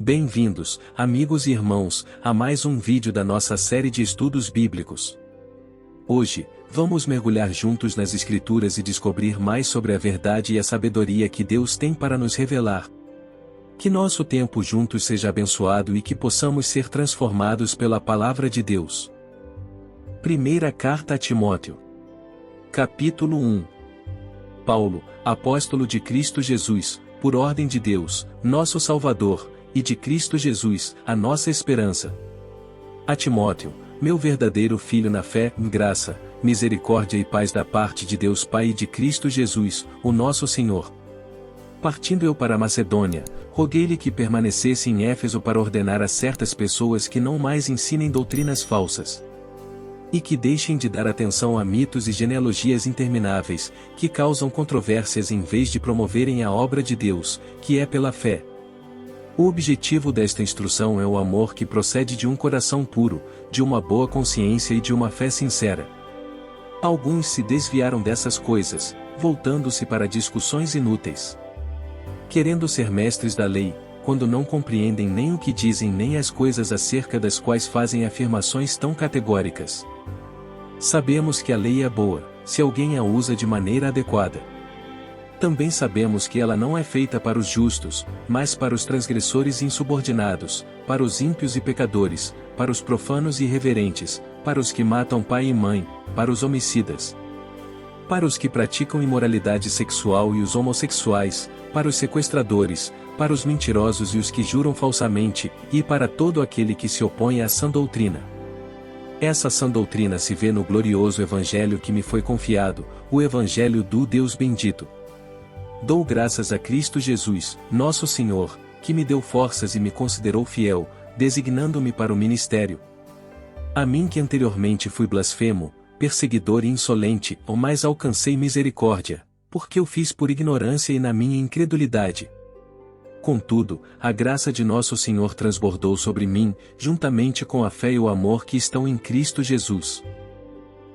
Bem-vindos, amigos e irmãos, a mais um vídeo da nossa série de estudos bíblicos. Hoje, vamos mergulhar juntos nas Escrituras e descobrir mais sobre a verdade e a sabedoria que Deus tem para nos revelar. Que nosso tempo juntos seja abençoado e que possamos ser transformados pela Palavra de Deus. Primeira Carta a Timóteo. Capítulo 1. Paulo, apóstolo de Cristo Jesus, por ordem de Deus, nosso Salvador, e de Cristo Jesus, a nossa esperança. A Timóteo, meu verdadeiro filho na fé, graça, misericórdia e paz da parte de Deus Pai e de Cristo Jesus, o nosso Senhor. Partindo eu para a Macedônia, roguei-lhe que permanecesse em Éfeso para ordenar a certas pessoas que não mais ensinem doutrinas falsas. E que deixem de dar atenção a mitos e genealogias intermináveis, que causam controvérsias em vez de promoverem a obra de Deus, que é pela fé. O objetivo desta instrução é o amor que procede de um coração puro, de uma boa consciência e de uma fé sincera. Alguns se desviaram dessas coisas, voltando-se para discussões inúteis. Querendo ser mestres da lei, quando não compreendem nem o que dizem nem as coisas acerca das quais fazem afirmações tão categóricas. Sabemos que a lei é boa, se alguém a usa de maneira adequada. Também sabemos que ela não é feita para os justos, mas para os transgressores insubordinados, para os ímpios e pecadores, para os profanos e irreverentes, para os que matam pai e mãe, para os homicidas, para os que praticam imoralidade sexual e os homossexuais, para os sequestradores, para os mentirosos e os que juram falsamente, e para todo aquele que se opõe à sã doutrina. Essa sã doutrina se vê no glorioso Evangelho que me foi confiado, o Evangelho do Deus bendito. Dou graças a Cristo Jesus, nosso Senhor, que me deu forças e me considerou fiel, designando-me para o ministério. A mim que anteriormente fui blasfemo, perseguidor e insolente, mas alcancei misericórdia, porque o fiz por ignorância e na minha incredulidade. Contudo, a graça de nosso Senhor transbordou sobre mim, juntamente com a fé e o amor que estão em Cristo Jesus.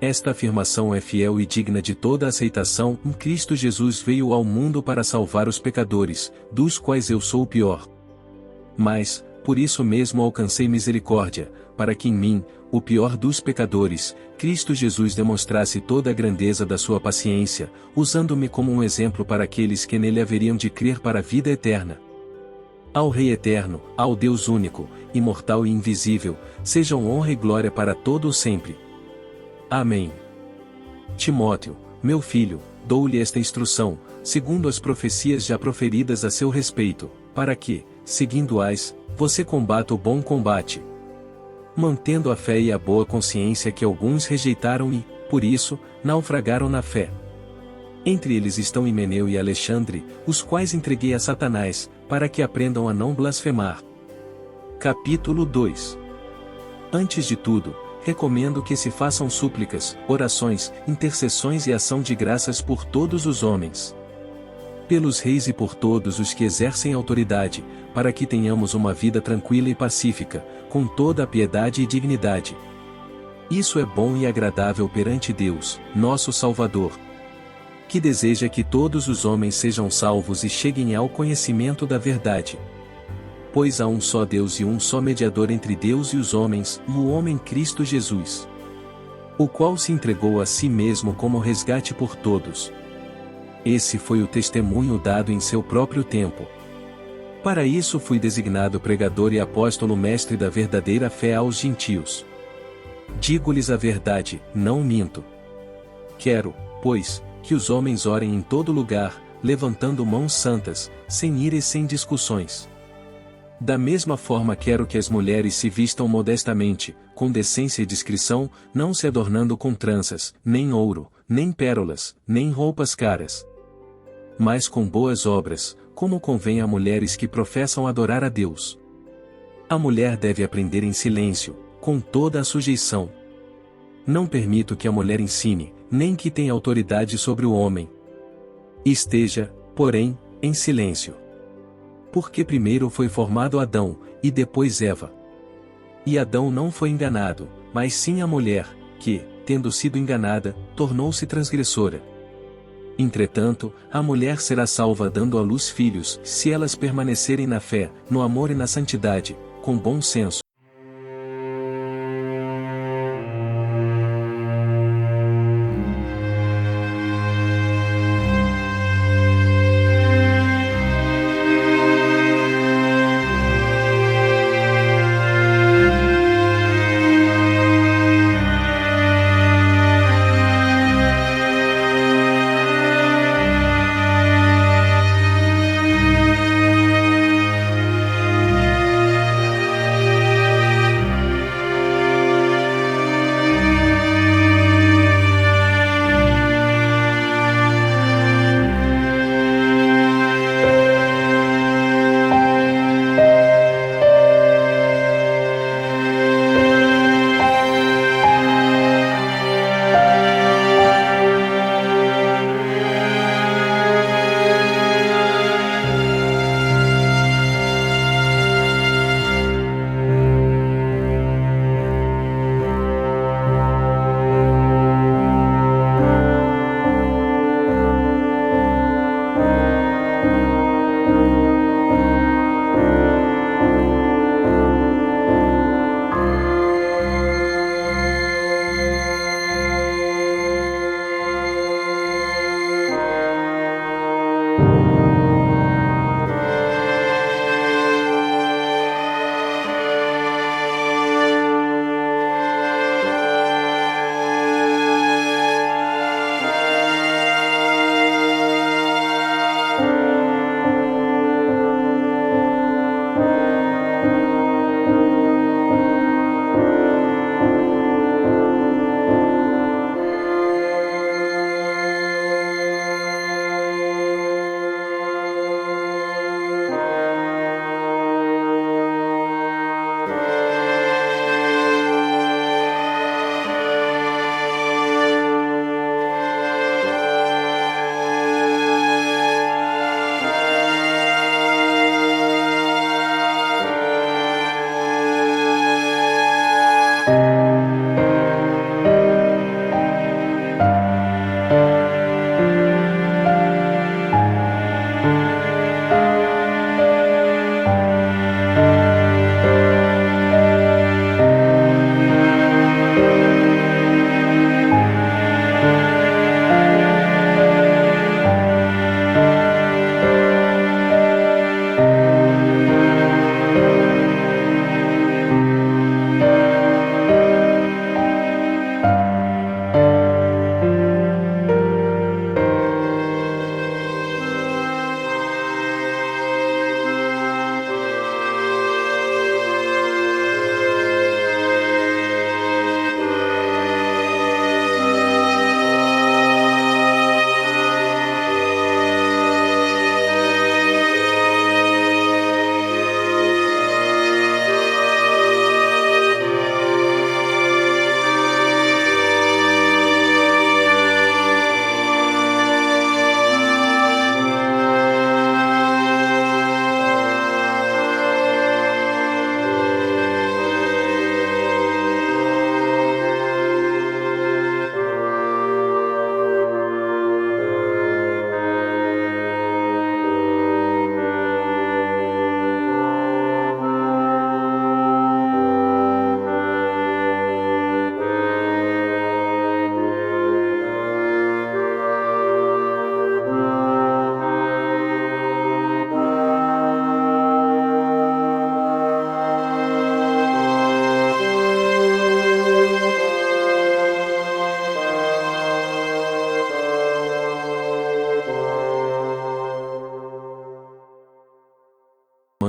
Esta afirmação é fiel e digna de toda aceitação. Cristo Jesus veio ao mundo para salvar os pecadores, dos quais eu sou o pior. Mas, por isso mesmo alcancei misericórdia, para que em mim, o pior dos pecadores, Cristo Jesus demonstrasse toda a grandeza da sua paciência, usando-me como um exemplo para aqueles que nele haveriam de crer para a vida eterna. Ao Rei eterno, ao Deus único, imortal e invisível, sejam honra e glória para todo o sempre. Amém. Timóteo, meu filho, dou-lhe esta instrução, segundo as profecias já proferidas a seu respeito, para que, seguindo-as, você combata o bom combate, mantendo a fé e a boa consciência que alguns rejeitaram e, por isso, naufragaram na fé. Entre eles estão Himeneu e Alexandre, os quais entreguei a Satanás, para que aprendam a não blasfemar. Capítulo 2. Antes de tudo, recomendo que se façam súplicas, orações, intercessões e ação de graças por todos os homens, pelos reis e por todos os que exercem autoridade, para que tenhamos uma vida tranquila e pacífica, com toda a piedade e dignidade. Isso é bom e agradável perante Deus, nosso Salvador, que deseja que todos os homens sejam salvos e cheguem ao conhecimento da verdade. Pois há um só Deus e um só mediador entre Deus e os homens, o homem Cristo Jesus, o qual se entregou a si mesmo como resgate por todos. Esse foi o testemunho dado em seu próprio tempo. Para isso fui designado pregador e apóstolo mestre da verdadeira fé aos gentios. Digo-lhes a verdade, não minto. Quero, pois, que os homens orem em todo lugar, levantando mãos santas, sem ira e sem discussões. Da mesma forma quero que as mulheres se vistam modestamente, com decência e discrição, não se adornando com tranças, nem ouro, nem pérolas, nem roupas caras, mas com boas obras, como convém a mulheres que professam adorar a Deus. A mulher deve aprender em silêncio, com toda a sujeição. Não permito que a mulher ensine, nem que tenha autoridade sobre o homem. Esteja, porém, em silêncio. Porque primeiro foi formado Adão, e depois Eva. E Adão não foi enganado, mas sim a mulher, que, tendo sido enganada, tornou-se transgressora. Entretanto, a mulher será salva dando à luz filhos, se elas permanecerem na fé, no amor e na santidade, com bom senso.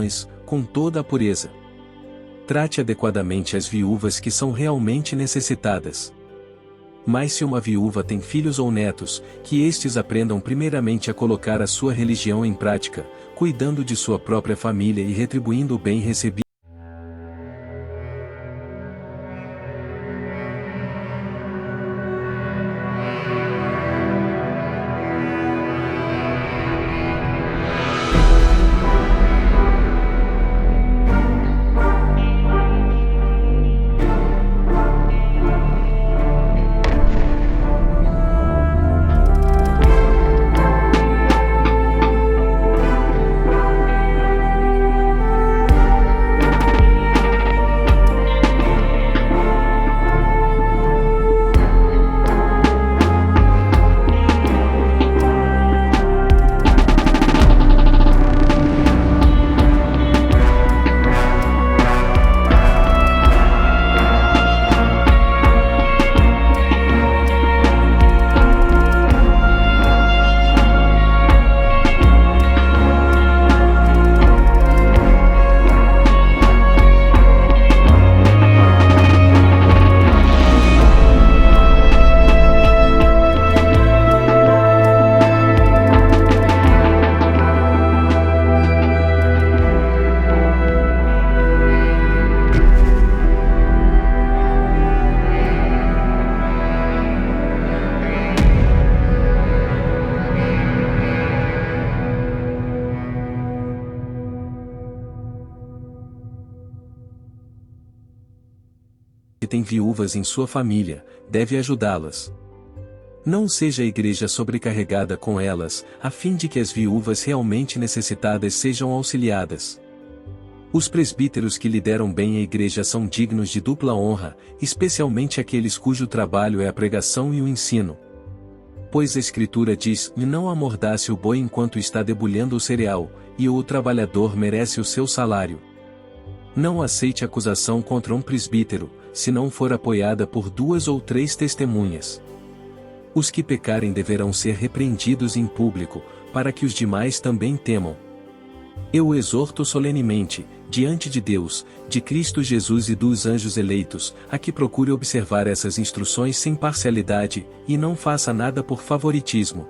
mães, com toda a pureza. Trate adequadamente as viúvas que são realmente necessitadas. Mas se uma viúva tem filhos ou netos, que estes aprendam primeiramente a colocar a sua religião em prática, cuidando de sua própria família e retribuindo o bem recebido. tem viúvas em sua família, deve ajudá-las. Não seja a igreja sobrecarregada com elas, a fim de que as viúvas realmente necessitadas sejam auxiliadas. Os presbíteros que lideram bem a igreja são dignos de dupla honra, especialmente aqueles cujo trabalho é a pregação e o ensino. Pois a Escritura diz: "E não amordace o boi enquanto está debulhando o cereal, e o trabalhador merece o seu salário." Não aceite acusação contra um presbítero, se não for apoiada por 2 ou 3 testemunhas. Os que pecarem deverão ser repreendidos em público, para que os demais também temam. Eu o exorto solenemente, diante de Deus, de Cristo Jesus e dos anjos eleitos, a que procure observar essas instruções sem parcialidade, e não faça nada por favoritismo.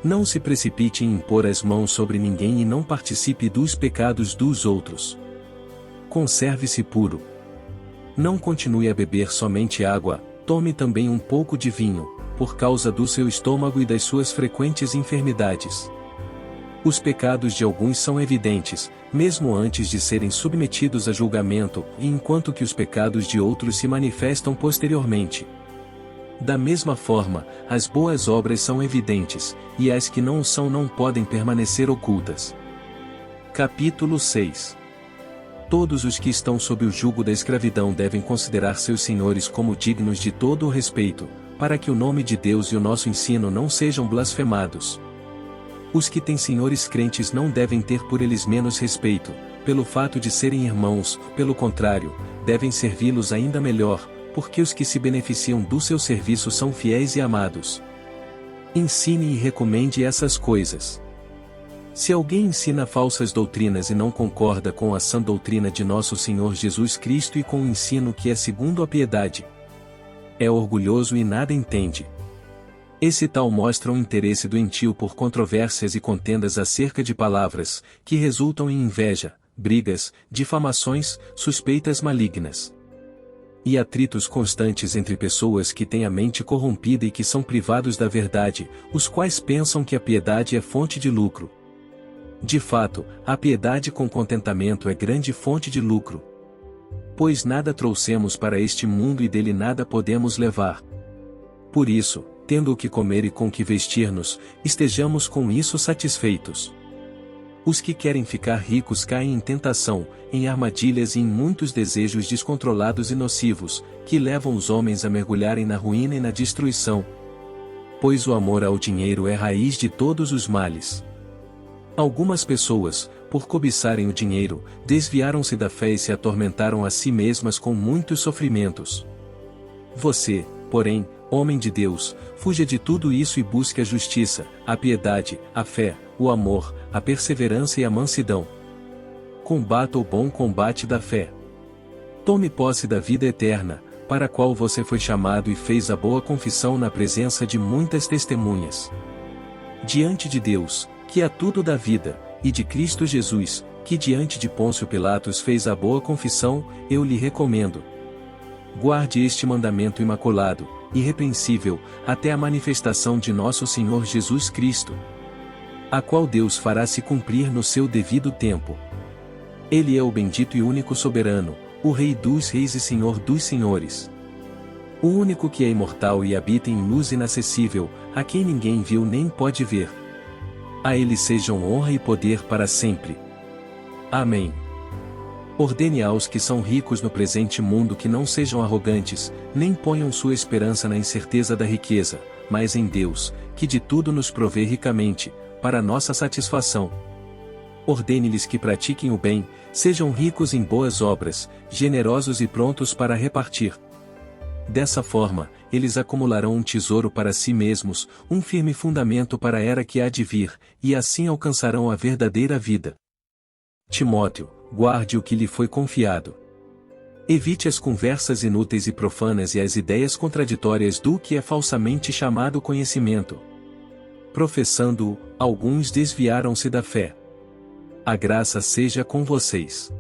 Não se precipite em impor as mãos sobre ninguém e não participe dos pecados dos outros. Conserve-se puro. Não continue a beber somente água, tome também um pouco de vinho, por causa do seu estômago e das suas frequentes enfermidades. Os pecados de alguns são evidentes, mesmo antes de serem submetidos a julgamento, e enquanto que os pecados de outros se manifestam posteriormente. Da mesma forma, as boas obras são evidentes, e as que não o são não podem permanecer ocultas. Capítulo 6. Todos os que estão sob o jugo da escravidão devem considerar seus senhores como dignos de todo o respeito, para que o nome de Deus e o nosso ensino não sejam blasfemados. Os que têm senhores crentes não devem ter por eles menos respeito, pelo fato de serem irmãos, pelo contrário, devem servi-los ainda melhor, porque os que se beneficiam do seu serviço são fiéis e amados. Ensine e recomende essas coisas. Se alguém ensina falsas doutrinas e não concorda com a sã doutrina de nosso Senhor Jesus Cristo e com o ensino que é segundo a piedade, é orgulhoso e nada entende. Esse tal mostra um interesse doentio por controvérsias e contendas acerca de palavras, que resultam em inveja, brigas, difamações, suspeitas malignas e atritos constantes entre pessoas que têm a mente corrompida e que são privados da verdade, os quais pensam que a piedade é fonte de lucro. De fato, a piedade com contentamento é grande fonte de lucro. Pois nada trouxemos para este mundo e dele nada podemos levar. Por isso, tendo o que comer e com que vestir-nos, estejamos com isso satisfeitos. Os que querem ficar ricos caem em tentação, em armadilhas e em muitos desejos descontrolados e nocivos, que levam os homens a mergulharem na ruína e na destruição. Pois o amor ao dinheiro é raiz de todos os males. Algumas pessoas, por cobiçarem o dinheiro, desviaram-se da fé e se atormentaram a si mesmas com muitos sofrimentos. Você, porém, homem de Deus, fuja de tudo isso e busque a justiça, a piedade, a fé, o amor, a perseverança e a mansidão. Combata o bom combate da fé. Tome posse da vida eterna, para a qual você foi chamado e fez a boa confissão na presença de muitas testemunhas. Diante de Deus, que a tudo dá vida, e de Cristo Jesus, que diante de Pôncio Pilatos fez a boa confissão, eu lhe recomendo. Guarde este mandamento imaculado, irrepreensível, até a manifestação de nosso Senhor Jesus Cristo, a qual Deus fará se cumprir no seu devido tempo. Ele é o bendito e único soberano, o Rei dos reis e Senhor dos senhores. O único que é imortal e habita em luz inacessível, a quem ninguém viu nem pode ver. A ele sejam honra e poder para sempre. Amém. Ordene aos que são ricos no presente mundo que não sejam arrogantes, nem ponham sua esperança na incerteza da riqueza, mas em Deus, que de tudo nos provê ricamente, para nossa satisfação. Ordene-lhes que pratiquem o bem, sejam ricos em boas obras, generosos e prontos para repartir. Dessa forma, eles acumularão um tesouro para si mesmos, um firme fundamento para a era que há de vir, e assim alcançarão a verdadeira vida. Timóteo, guarde o que lhe foi confiado. Evite as conversas inúteis e profanas e as ideias contraditórias do que é falsamente chamado conhecimento. Professando-o, alguns desviaram-se da fé. A graça seja com vocês.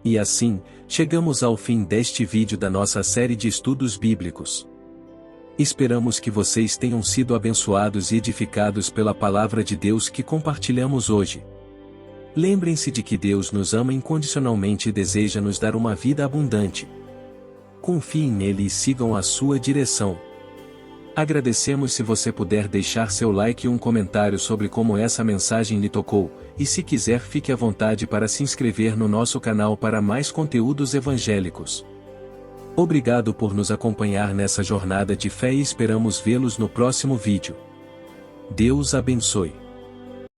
E assim, chegamos ao fim deste vídeo da nossa série de estudos bíblicos. Esperamos que vocês tenham sido abençoados e edificados pela palavra de Deus que compartilhamos hoje. Lembrem-se de que Deus nos ama incondicionalmente e deseja nos dar uma vida abundante. confiem nele e sigam a sua direção. Agradecemos se você puder deixar seu like e um comentário sobre como essa mensagem lhe tocou, e se quiser fique à vontade para se inscrever no nosso canal para mais conteúdos evangélicos. Obrigado por nos acompanhar nessa jornada de fé e esperamos vê-los no próximo vídeo. Deus abençoe.